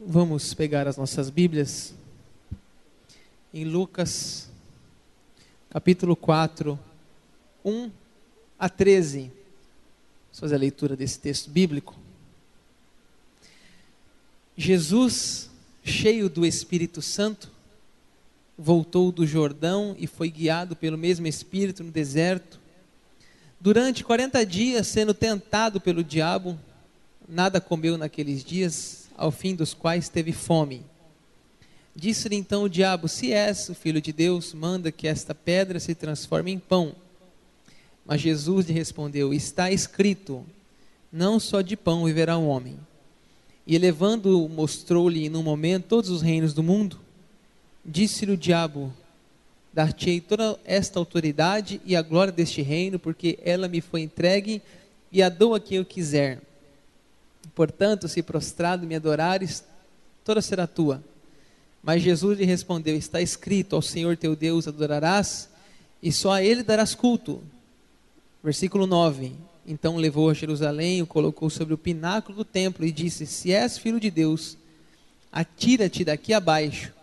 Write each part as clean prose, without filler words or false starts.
Vamos pegar as nossas Bíblias em Lucas, capítulo 4, 1 a 13. Vamos fazer a leitura desse texto bíblico. Jesus, cheio do Espírito Santo, voltou do Jordão e foi guiado pelo mesmo Espírito no deserto. Durante 40 dias, sendo tentado pelo diabo, nada comeu naqueles dias, ao fim dos quais teve fome. Disse-lhe então o diabo: se és o Filho de Deus, manda que esta pedra se transforme em pão. Mas Jesus lhe respondeu: está escrito, não só de pão viverá o homem. E elevando-o, mostrou-lhe num momento todos os reinos do mundo. Disse-lhe o diabo: dar-te-ei toda esta autoridade e a glória deste reino, porque ela me foi entregue e a dou a quem eu quiser. Portanto, se prostrado me adorares, toda será tua. Mas Jesus lhe respondeu: está escrito, ao Senhor teu Deus adorarás, e só a Ele darás culto. Versículo 9. Então levou a Jerusalém, o colocou sobre o pináculo do templo e disse: se és filho de Deus, atira-te daqui abaixo,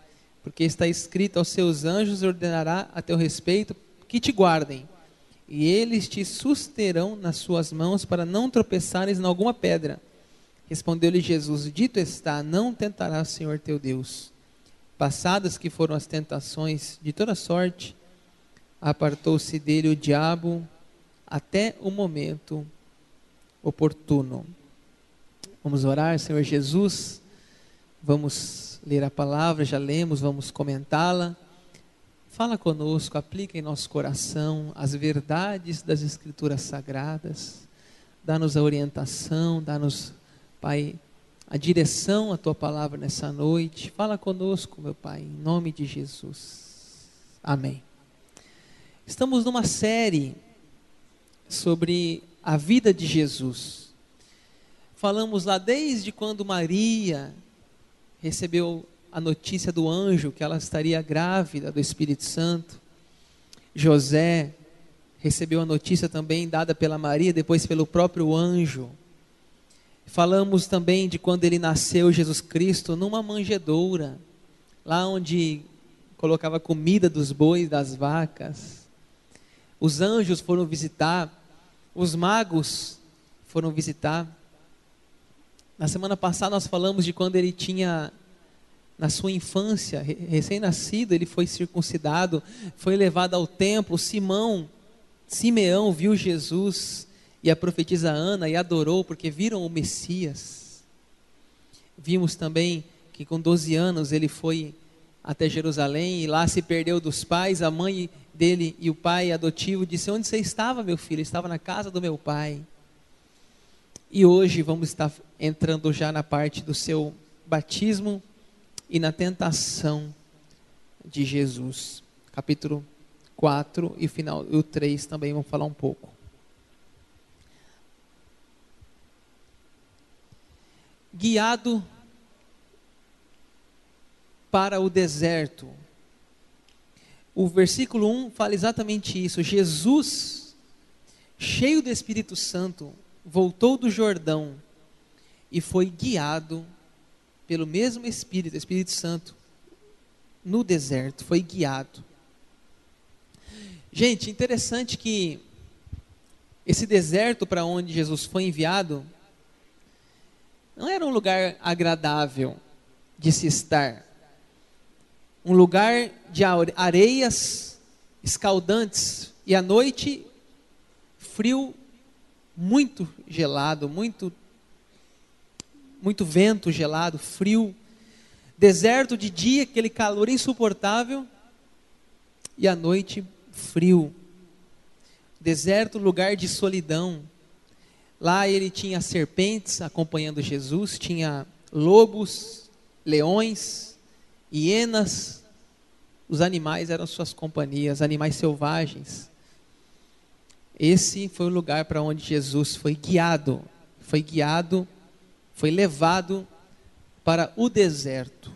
porque está escrito, aos seus anjos ordenará a teu respeito que te guardem, e eles te susterão nas suas mãos para não tropeçares em alguma pedra. Respondeu-lhe Jesus: dito está, não tentarás o Senhor teu Deus. Passadas que foram as tentações de toda sorte, apartou-se dele o diabo até o momento oportuno. Vamos orar. Senhor Jesus, vamos ler a palavra, já lemos, vamos comentá-la. Fala conosco, aplica em nosso coração as verdades das Escrituras Sagradas, dá-nos a orientação, dá-nos, Pai, a direção à Tua palavra nessa noite. Fala conosco, meu Pai, em nome de Jesus. Amém. Estamos numa série sobre a vida de Jesus. Falamos lá desde quando Maria recebeu a notícia do anjo que ela estaria grávida do Espírito Santo. José recebeu a notícia também dada pela Maria, depois pelo próprio anjo. Falamos também de quando ele nasceu, Jesus Cristo, numa manjedoura, lá onde colocava comida dos bois, das vacas. Os anjos foram visitar, os magos foram visitar. Na semana passada nós falamos de quando ele tinha, na sua infância, recém-nascido, ele foi circuncidado, foi levado ao templo. Simeão viu Jesus e a profetisa Ana e adorou porque viram o Messias. Vimos também que com 12 anos ele foi até Jerusalém e lá se perdeu dos pais. A mãe dele e o pai adotivo disse: onde você estava, meu filho? Eu estava na casa do meu pai. E hoje vamos estar entrando já na parte do seu batismo e na tentação de Jesus. Capítulo 4 e o 3 também vamos falar um pouco. Guiado para o deserto. O versículo 1 fala exatamente isso. Jesus, cheio do Espírito Santo, voltou do Jordão e foi guiado pelo mesmo Espírito Santo, no deserto, foi guiado. Gente, interessante que esse deserto para onde Jesus foi enviado não era um lugar agradável de se estar. Um lugar de areias escaldantes e à noite frio, muito gelado, muito vento gelado, frio. Deserto de dia, aquele calor insuportável, e à noite frio. Deserto, lugar de solidão. Lá ele tinha serpentes acompanhando Jesus, tinha lobos, leões, hienas. Os animais eram suas companhias, animais selvagens. Esse foi o lugar para onde Jesus foi guiado, foi levado para o deserto.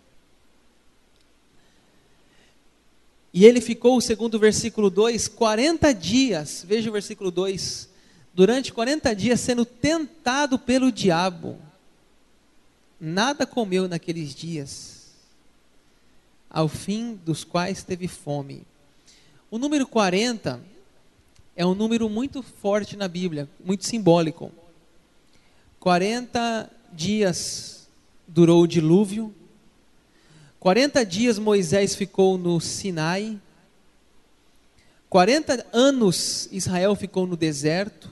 E ele ficou, segundo o versículo 2, 40 dias, veja o versículo 2, durante 40 dias sendo tentado pelo diabo. nada comeu naqueles dias, ao fim dos quais teve fome. O número 40 é um número muito forte na Bíblia, muito simbólico. 40 dias durou o dilúvio, 40 dias Moisés ficou no Sinai, 40 anos Israel ficou no deserto,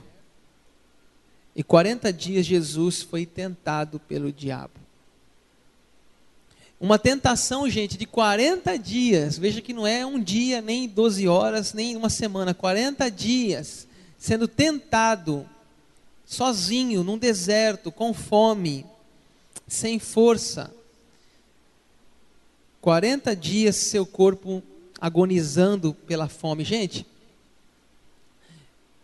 e 40 dias Jesus foi tentado pelo diabo. Uma tentação, gente, de 40 dias, veja que não é um dia, nem 12 horas, nem uma semana, 40 dias, sendo tentado, sozinho, num deserto, com fome, sem força. 40 dias seu corpo agonizando pela fome. Gente,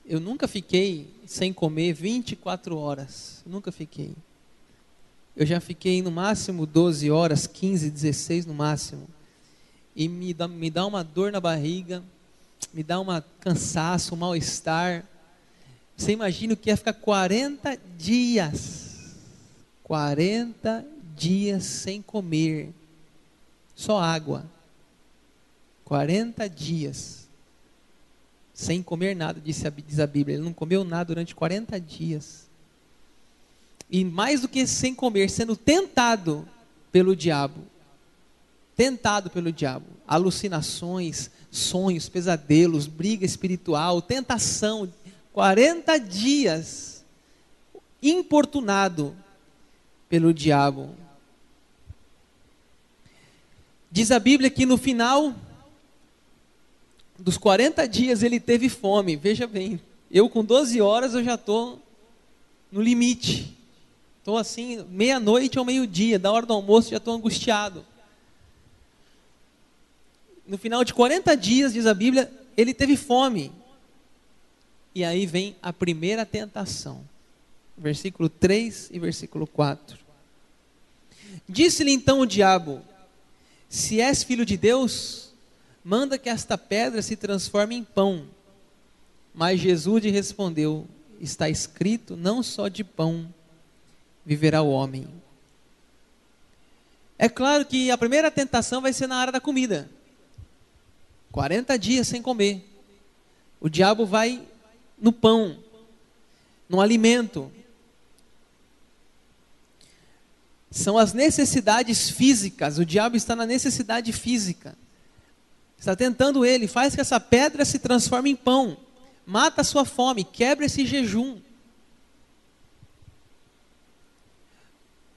eu nunca fiquei sem comer 24 horas, nunca fiquei. Eu já fiquei no máximo 12 horas, 15, 16 no máximo. E me dá uma dor na barriga, me dá um cansaço, um mal-estar. Você imagina o que é ficar 40 dias. 40 dias sem comer. Só água. 40 dias. Sem comer nada, diz a Bíblia. Ele não comeu nada durante 40 dias. E mais do que sem comer, sendo tentado pelo diabo. Tentado pelo diabo. Alucinações, sonhos, pesadelos, briga espiritual, tentação. 40 dias importunado pelo diabo. Diz a Bíblia que no final dos 40 dias ele teve fome. Veja bem, eu com 12 horas eu já estou no limite. Estou assim, meia-noite ou meio-dia, da hora do almoço, já estou angustiado. No final de 40 dias, diz a Bíblia, ele teve fome. E aí vem a primeira tentação. Versículo 3 e versículo 4. Disse-lhe então o diabo: se és filho de Deus, manda que esta pedra se transforme em pão. Mas Jesus lhe respondeu: está escrito, não só de pão viverá o homem. É claro que a primeira tentação vai ser na área da comida. 40 dias sem comer. O diabo vai no pão, no alimento. São as necessidades físicas. O diabo está na necessidade física. Está tentando ele, faz que essa pedra se transforme em pão. Mata a sua fome, quebra esse jejum.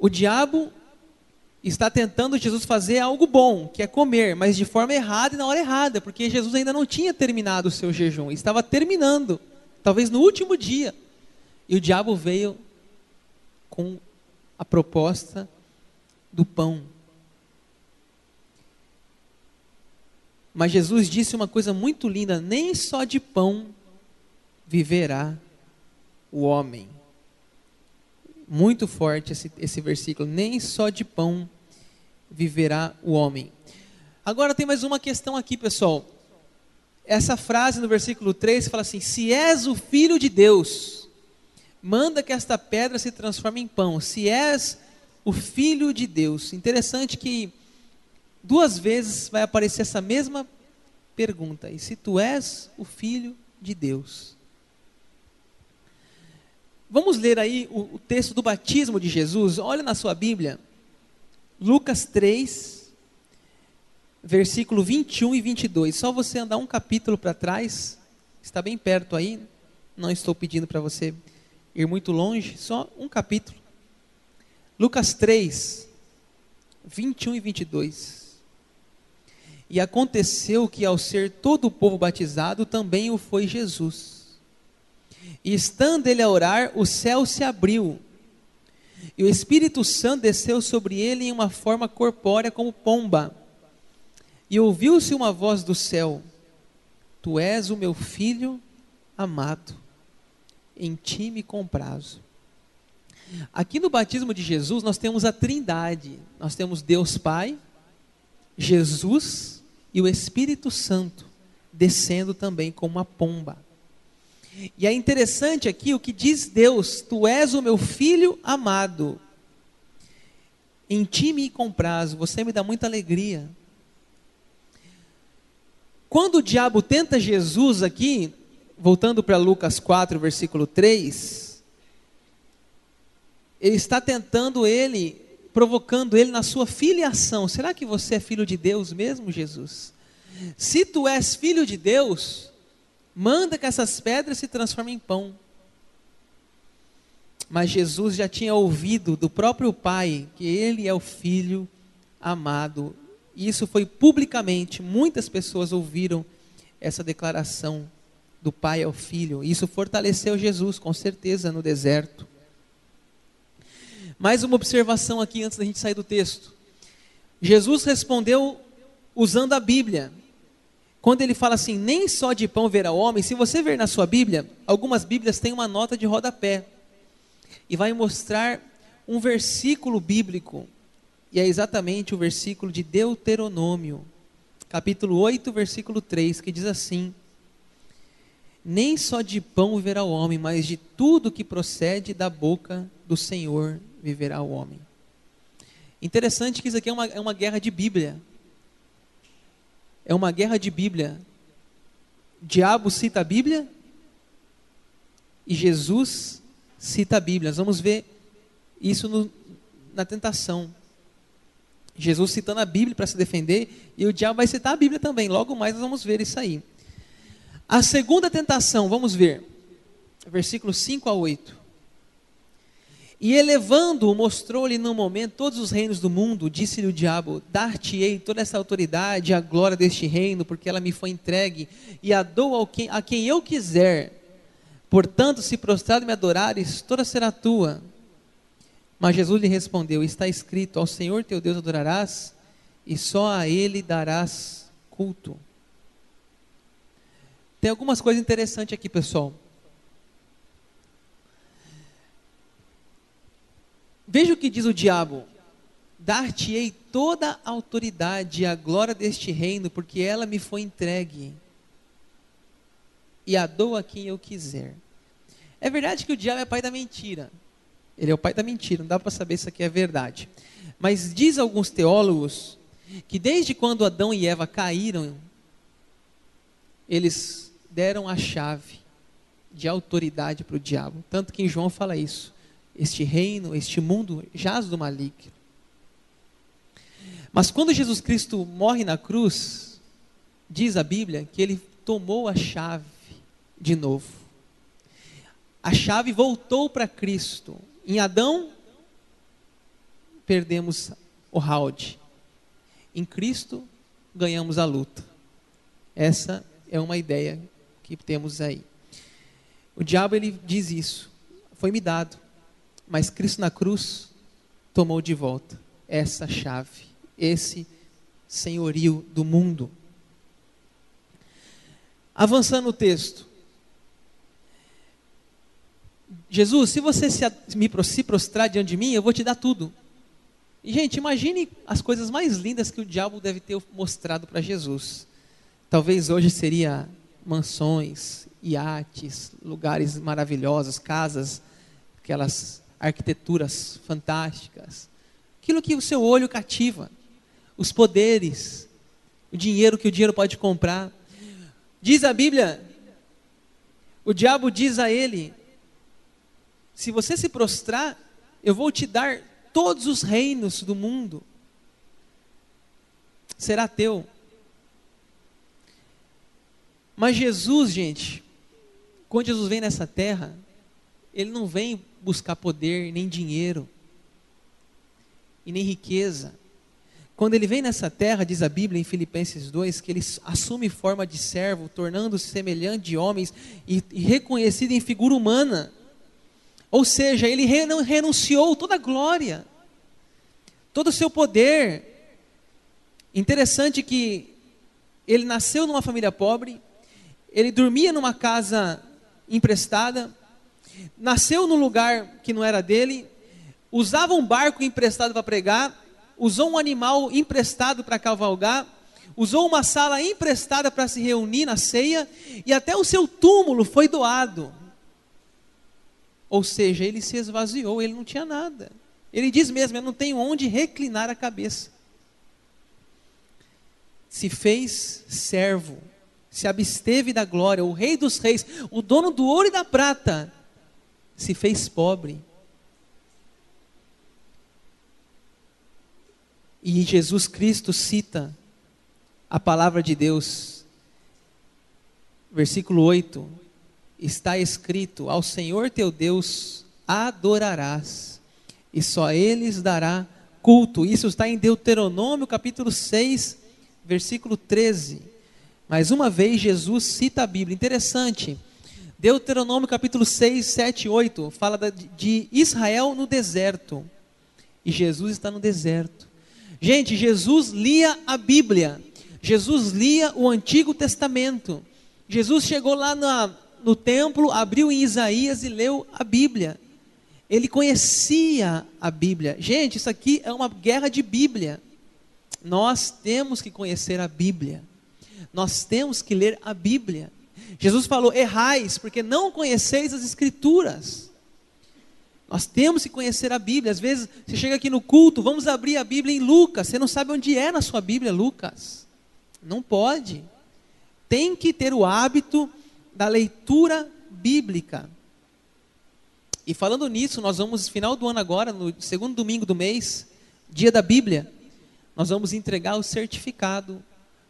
O diabo está tentando Jesus fazer algo bom, que é comer, mas de forma errada e na hora errada, porque Jesus ainda não tinha terminado o seu jejum, estava terminando, talvez no último dia. E o diabo veio com a proposta do pão. Mas Jesus disse uma coisa muito linda: nem só de pão viverá o homem. Muito forte esse versículo. Nem só de pão viverá o homem. Agora tem mais uma questão aqui, pessoal. Essa frase no versículo 3 fala assim: se és o filho de Deus, manda que esta pedra se transforme em pão. Se és o filho de Deus. Interessante que 2 vezes vai aparecer essa mesma pergunta. E se tu és o filho de Deus? Vamos ler aí o texto do batismo de Jesus. Olha na sua Bíblia, Lucas 3, versículo 21 e 22. Só você andar um capítulo para trás, está bem perto aí. Não estou pedindo para você ir muito longe, só um capítulo. Lucas 3, 21 e 22. E aconteceu que ao ser todo o povo batizado, também o foi Jesus. E estando ele a orar, o céu se abriu, e o Espírito Santo desceu sobre ele em uma forma corpórea como pomba. E ouviu-se uma voz do céu: tu és o meu filho amado, em ti me comprazo. Aqui no batismo de Jesus nós temos a Trindade. Nós temos Deus Pai, Jesus e o Espírito Santo descendo também como uma pomba. E é interessante aqui o que diz Deus: tu és o meu filho amado. em ti me comprazo, você me dá muita alegria. Quando o diabo tenta Jesus aqui, voltando para Lucas 4, versículo 3, ele está tentando ele, provocando ele na sua filiação. Será que você é filho de Deus mesmo, Jesus? Se tu és filho de Deus, manda que essas pedras se transformem em pão. Mas Jesus já tinha ouvido do próprio Pai que ele é o Filho amado. E isso foi publicamente, muitas pessoas ouviram essa declaração do Pai ao Filho. E isso fortaleceu Jesus, com certeza, no deserto. Mais uma observação aqui antes da gente sair do texto. Jesus respondeu usando a Bíblia. Quando ele fala assim, nem só de pão verá o homem, se você ver na sua Bíblia, algumas Bíblias têm uma nota de rodapé. E vai mostrar um versículo bíblico, e é exatamente o versículo de Deuteronômio, capítulo 8, versículo 3, que diz assim: nem só de pão viverá o homem, mas de tudo que procede da boca do Senhor viverá o homem. Interessante que isso aqui é uma guerra de Bíblia. É uma guerra de Bíblia. O diabo cita a Bíblia e Jesus cita a Bíblia. Nós vamos ver isso na tentação. Jesus citando a Bíblia para se defender, e o diabo vai citar a Bíblia também. Logo mais nós vamos ver isso aí. A segunda tentação, vamos ver, versículos 5 a 8. E elevando-o, mostrou-lhe no momento todos os reinos do mundo. Disse-lhe o diabo: dar-te-ei toda essa autoridade e a glória deste reino, porque ela me foi entregue, e a dou a quem eu quiser. Portanto, se prostrado me adorares, toda será tua. Mas Jesus lhe respondeu: está escrito, ao Senhor teu Deus adorarás, e só a Ele darás culto. Tem algumas coisas interessantes aqui, pessoal. Veja o que diz o diabo: dar-te-ei toda a autoridade e a glória deste reino, porque ela me foi entregue, e a dou a quem eu quiser. É verdade que o diabo é pai da mentira. Ele é o pai da mentira, não dá para saber se isso aqui é verdade. Mas diz alguns teólogos que desde quando Adão e Eva caíram, eles deram a chave de autoridade para o diabo. Tanto que em João fala isso: este reino, este mundo jaz do maligno. Mas quando Jesus Cristo morre na cruz, diz a Bíblia que ele tomou a chave de novo. A chave voltou para Cristo. Em Adão, perdemos o round. Em Cristo, ganhamos a luta. Essa é uma ideia que temos aí. O diabo, ele diz isso: foi me dado, mas Cristo na cruz tomou de volta essa chave, esse senhorio do mundo. Avançando o texto. Jesus, se você se prostrar diante de mim, eu vou te dar tudo. E, gente, imagine as coisas mais lindas que o diabo deve ter mostrado para Jesus. Talvez hoje seria mansões, iates, lugares maravilhosos, casas, aquelas arquiteturas fantásticas. Aquilo que o seu olho cativa, os poderes, o dinheiro que o dinheiro pode comprar. Diz a Bíblia, o diabo diz a ele: se você se prostrar, eu vou te dar todos os reinos do mundo. Será teu. Mas Jesus, gente, quando Jesus vem nessa terra, ele não vem buscar poder, nem dinheiro, e nem riqueza. Quando ele vem nessa terra, diz a Bíblia em Filipenses 2, que ele assume forma de servo, tornando-se semelhante de homens e reconhecido em figura humana. Ou seja, ele renunciou toda a glória, todo o seu poder. Interessante que ele nasceu numa família pobre, ele dormia numa casa emprestada, nasceu num lugar que não era dele, usava um barco emprestado para pregar, usou um animal emprestado para cavalgar, usou uma sala emprestada para se reunir na ceia, e até o seu túmulo foi doado. Ou seja, ele se esvaziou, ele não tinha nada. Ele diz mesmo: eu não tenho onde reclinar a cabeça. Se fez servo, se absteve da glória, o Rei dos Reis, o dono do ouro e da prata, se fez pobre. E Jesus Cristo cita a palavra de Deus, versículo 8, está escrito: ao Senhor teu Deus adorarás, e só Ele dará culto. Isso está em Deuteronômio capítulo 6, versículo 13. Mais uma vez Jesus cita a Bíblia. Interessante, Deuteronômio capítulo 6, 7 e 8, fala de Israel no deserto, e Jesus está no deserto. Gente, Jesus lia a Bíblia, Jesus lia o Antigo Testamento. Jesus chegou lá no templo, abriu em Isaías e leu a Bíblia. Ele conhecia a Bíblia. Gente, isso aqui é uma guerra de Bíblia. Nós temos que conhecer a Bíblia. Nós temos que ler a Bíblia. Jesus falou: errais, porque não conheceis as Escrituras. Nós temos que conhecer a Bíblia. Às vezes, você chega aqui no culto, vamos abrir a Bíblia em Lucas. Você não sabe onde é na sua Bíblia, Lucas. Não pode. Tem que ter o hábito da leitura bíblica. E falando nisso, nós vamos, final do ano agora, no segundo domingo do mês, dia da Bíblia, nós vamos entregar o certificado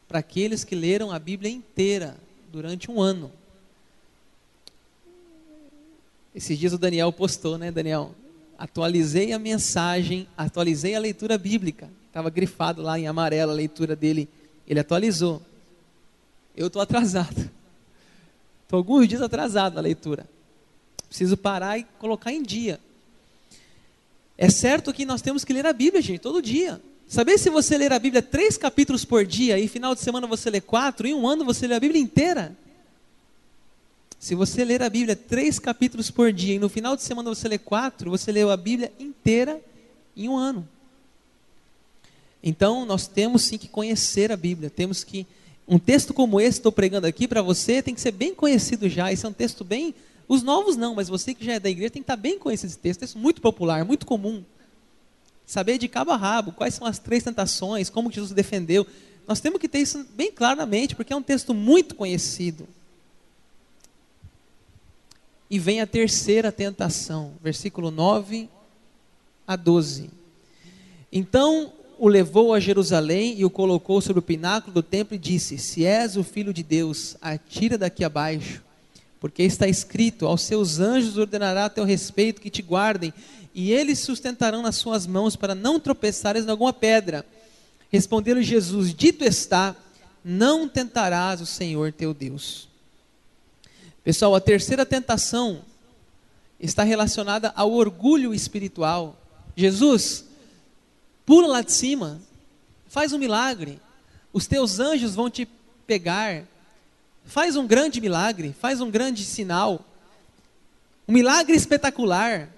para aqueles que leram a Bíblia inteira durante um ano. Esses dias o Daniel postou, né, Daniel? Atualizei a mensagem, atualizei a leitura bíblica. Estava grifado lá em amarelo a leitura dele. Ele atualizou. Eu estou atrasado. Estou alguns dias atrasado na leitura. Preciso parar e colocar em dia. É certo que nós temos que ler a Bíblia, gente, todo dia. Saber se você ler a Bíblia 3 capítulos por dia, e final de semana você lê 4, em um ano você lê a Bíblia inteira. Se você ler a Bíblia 3 capítulos por dia, e no final de semana você lê 4, você leu a Bíblia inteira em um ano. Então, nós temos sim que conhecer a Bíblia. Temos que, um texto como esse, estou pregando aqui para você, tem que ser bem conhecido já. Esse é um texto bem, os novos não, mas você que já é da igreja tem que estar bem conhecido esse texto. Texto muito popular, muito comum. Saber de cabo a rabo, quais são as 3 tentações, como Jesus defendeu. Nós temos que ter isso bem claro na mente, porque é um texto muito conhecido. E vem a terceira tentação, versículo 9 a 12. Então o levou a Jerusalém e o colocou sobre o pináculo do templo e disse: se és o Filho de Deus, atira daqui abaixo, porque está escrito: aos seus anjos ordenará a teu respeito que te guardem, e eles sustentarão nas suas mãos para não tropeçares em alguma pedra. Respondeu-lhe Jesus: dito está, não tentarás o Senhor teu Deus. Pessoal, a terceira tentação está relacionada ao orgulho espiritual. Jesus, pula lá de cima, faz um milagre, os teus anjos vão te pegar, faz um grande milagre, faz um grande sinal, um milagre espetacular.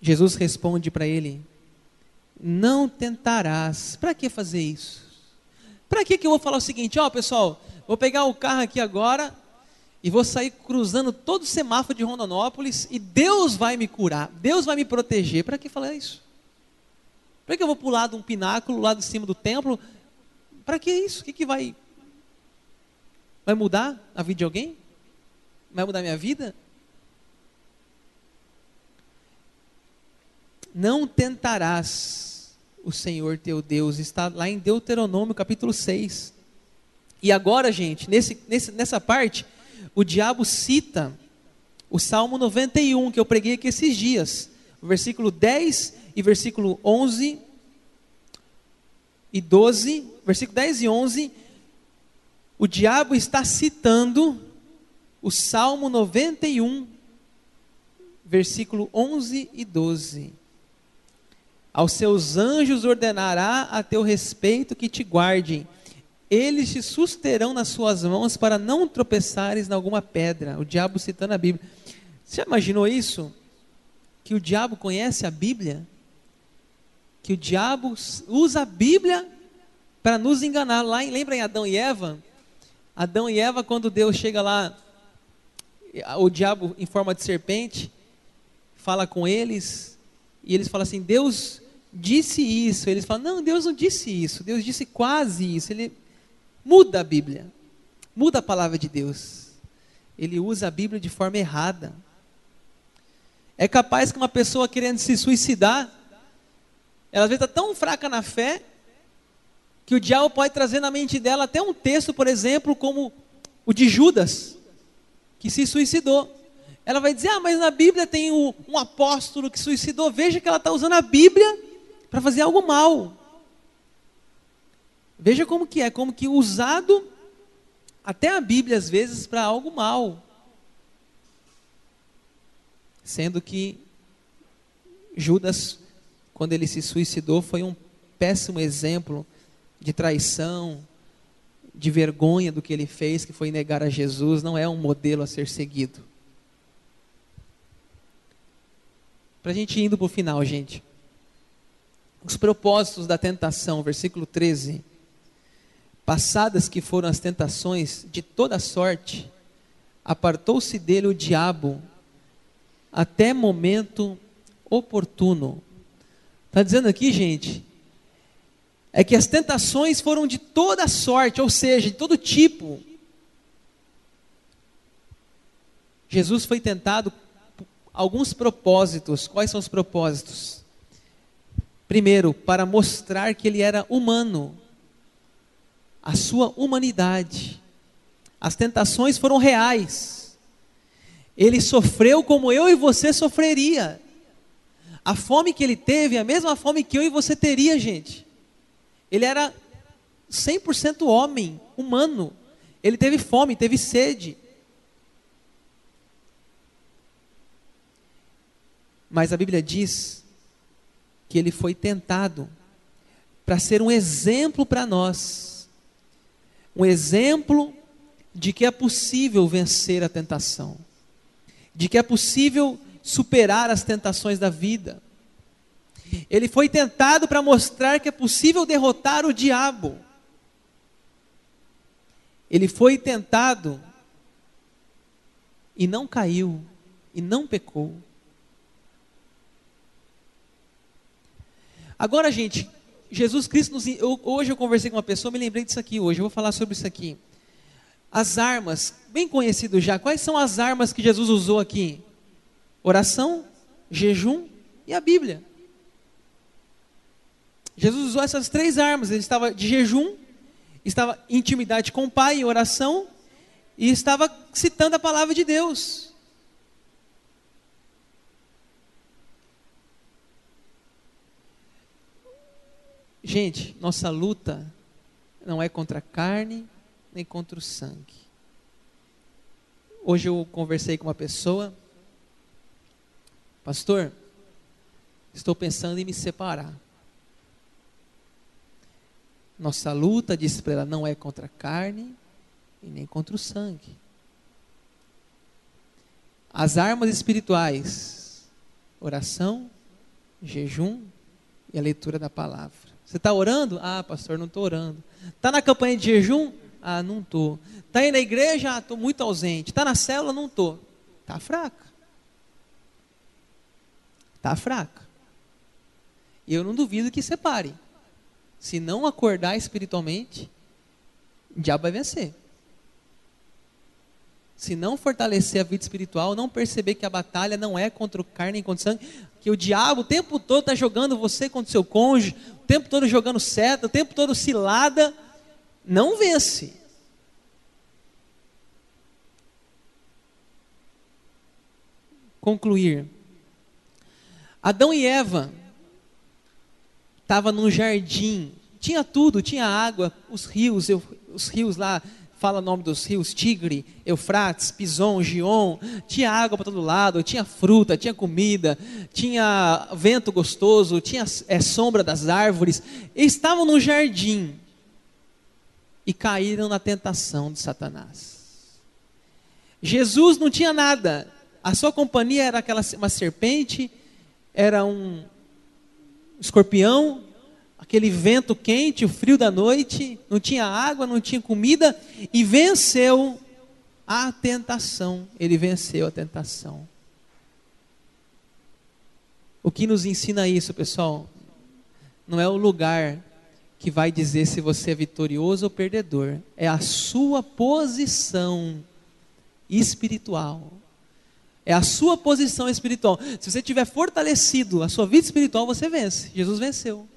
Jesus responde para ele: não tentarás. Para que fazer isso? Para que eu vou falar o seguinte: ó, pessoal, vou pegar o carro aqui agora e vou sair cruzando todo o semáforo de Rondonópolis e Deus vai me curar, Deus vai me proteger. Para que falar isso? Para que eu vou pular de um pináculo lá de cima do templo? Para que isso? O que vai mudar a vida de alguém? Vai mudar a minha vida? Não tentarás o Senhor teu Deus, está lá em Deuteronômio capítulo 6. E agora, gente, nessa parte, o diabo cita o Salmo 91, que eu preguei aqui esses dias, o versículo 10 e versículo 11 e 12, versículo 10 e 11, o diabo está citando o Salmo 91, versículo 11 e 12. Aos seus anjos ordenará a teu respeito que te guardem. Eles te susterão nas suas mãos para não tropeçares em alguma pedra. O diabo citando a Bíblia. Você já imaginou isso? Que o diabo conhece a Bíblia? Que o diabo usa a Bíblia para nos enganar. Lembra em Adão e Eva? Adão e Eva, quando Deus chega lá, o diabo em forma de serpente fala com eles, e eles falam assim, Deus disse isso. Eles falam, não, Deus não disse isso, Deus disse quase isso. Ele muda a Bíblia, muda a palavra de Deus. Ele usa a Bíblia de forma errada. É capaz que uma pessoa querendo se suicidar, ela às vezes está tão fraca na fé, que o diabo pode trazer na mente dela até um texto, por exemplo, como o de Judas, que se suicidou. Ela vai dizer, mas na Bíblia tem um apóstolo que suicidou. Veja que ela está usando a Bíblia para fazer algo mal. Veja como que usado até a Bíblia às vezes para algo mal. Sendo que Judas, quando ele se suicidou, foi um péssimo exemplo de traição, de vergonha do que ele fez, que foi negar a Jesus. Não é um modelo a ser seguido. Para a gente ir indo para o final, gente. Os propósitos da tentação, versículo 13. Passadas que foram as tentações de toda sorte, apartou-se dele o diabo até momento oportuno. Está dizendo aqui, gente, é que as tentações foram de toda sorte, ou seja, de todo tipo. Jesus foi tentado alguns propósitos. Quais são os propósitos? Primeiro, para mostrar que ele era humano, a sua humanidade. As tentações foram reais. Ele sofreu como eu e você sofreria. A fome que ele teve é a mesma fome que eu e você teria, gente. Ele era 100% homem, humano. Ele teve fome, teve sede. Mas a Bíblia diz que ele foi tentado para ser um exemplo para nós. Um exemplo de que é possível vencer a tentação. De que é possível superar as tentações da vida. Ele foi tentado para mostrar que é possível derrotar o diabo. Ele foi tentado e não caiu, e não pecou. Agora, gente, Jesus Cristo, hoje eu conversei com uma pessoa, me lembrei disso aqui hoje, eu vou falar sobre isso aqui. As armas, bem conhecido já, quais são as armas que Jesus usou aqui? Oração, jejum e a Bíblia. Jesus usou essas 3 armas, ele estava de jejum, estava em intimidade com o Pai, em oração, e estava citando a palavra de Deus. Gente, nossa luta não é contra a carne, nem contra o sangue. Hoje eu conversei com uma pessoa, pastor, estou pensando em me separar. Nossa luta, disse para ela, não é contra a carne e nem contra o sangue. As armas espirituais, oração, jejum e a leitura da palavra. Você está orando? Ah, pastor, não estou orando. Está na campanha de jejum? Ah, não estou. Está aí na igreja? Ah, estou muito ausente. Está na célula? Não estou. Está fraca. Está fraca. E eu não duvido que separe. Se não acordar espiritualmente, o diabo vai vencer. Se não fortalecer a vida espiritual, não perceber que a batalha não é contra o carne nem contra o sangue, que o diabo o tempo todo está jogando você contra o seu cônjuge, o tempo todo jogando seta, o tempo todo cilada, não vence. Concluir. Adão e Eva estavam num jardim, tinha tudo, tinha água, os rios lá, fala o nome dos rios, Tigre, Eufrates, Pison, Gion, tinha água para todo lado, tinha fruta, tinha comida, tinha vento gostoso, tinha sombra das árvores. Eles estavam no jardim e caíram na tentação de Satanás. Jesus não tinha nada, a sua companhia era uma serpente, era um escorpião, aquele vento quente, o frio da noite, não tinha água, não tinha comida, e venceu a tentação. Ele venceu a tentação. O que nos ensina isso, pessoal? Não é o lugar que vai dizer se você é vitorioso ou perdedor. É a sua posição espiritual. É a sua posição espiritual. Se você tiver fortalecido a sua vida espiritual, você vence. Jesus venceu.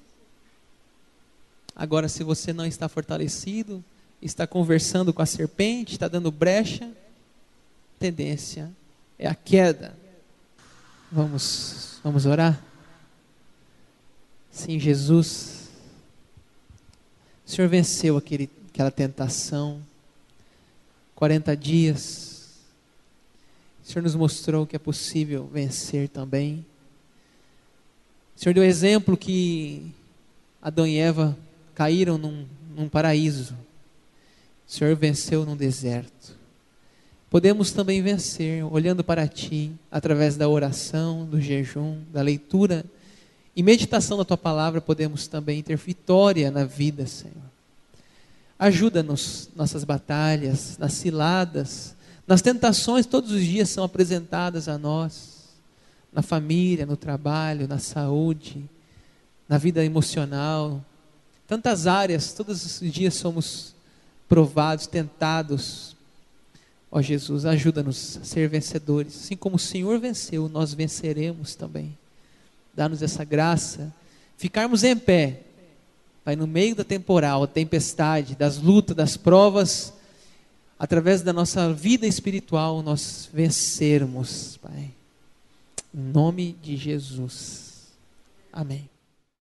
Agora, se você não está fortalecido, está conversando com a serpente, está dando brecha, tendência é a queda. Vamos orar? Sim, Jesus, o Senhor venceu aquela tentação, 40 dias, o Senhor nos mostrou que é possível vencer também. O Senhor deu exemplo que Adão e Eva caíram num paraíso, o Senhor venceu num deserto. Podemos também vencer olhando para Ti, através da oração, do jejum, da leitura e meditação da Tua palavra. Podemos também ter vitória na vida, Senhor. Ajuda-nos nossas batalhas, nas ciladas, nas tentações, todos os dias são apresentadas a nós, na família, no trabalho, na saúde, na vida emocional, tantas áreas, todos os dias somos provados, tentados. Ó Jesus, ajuda-nos a ser vencedores, assim como o Senhor venceu, nós venceremos também. Dá-nos essa graça, ficarmos em pé, Pai, no meio da temporal, da tempestade, das lutas, das provas, através da nossa vida espiritual, nós vencermos, Pai. Em nome de Jesus. Amém.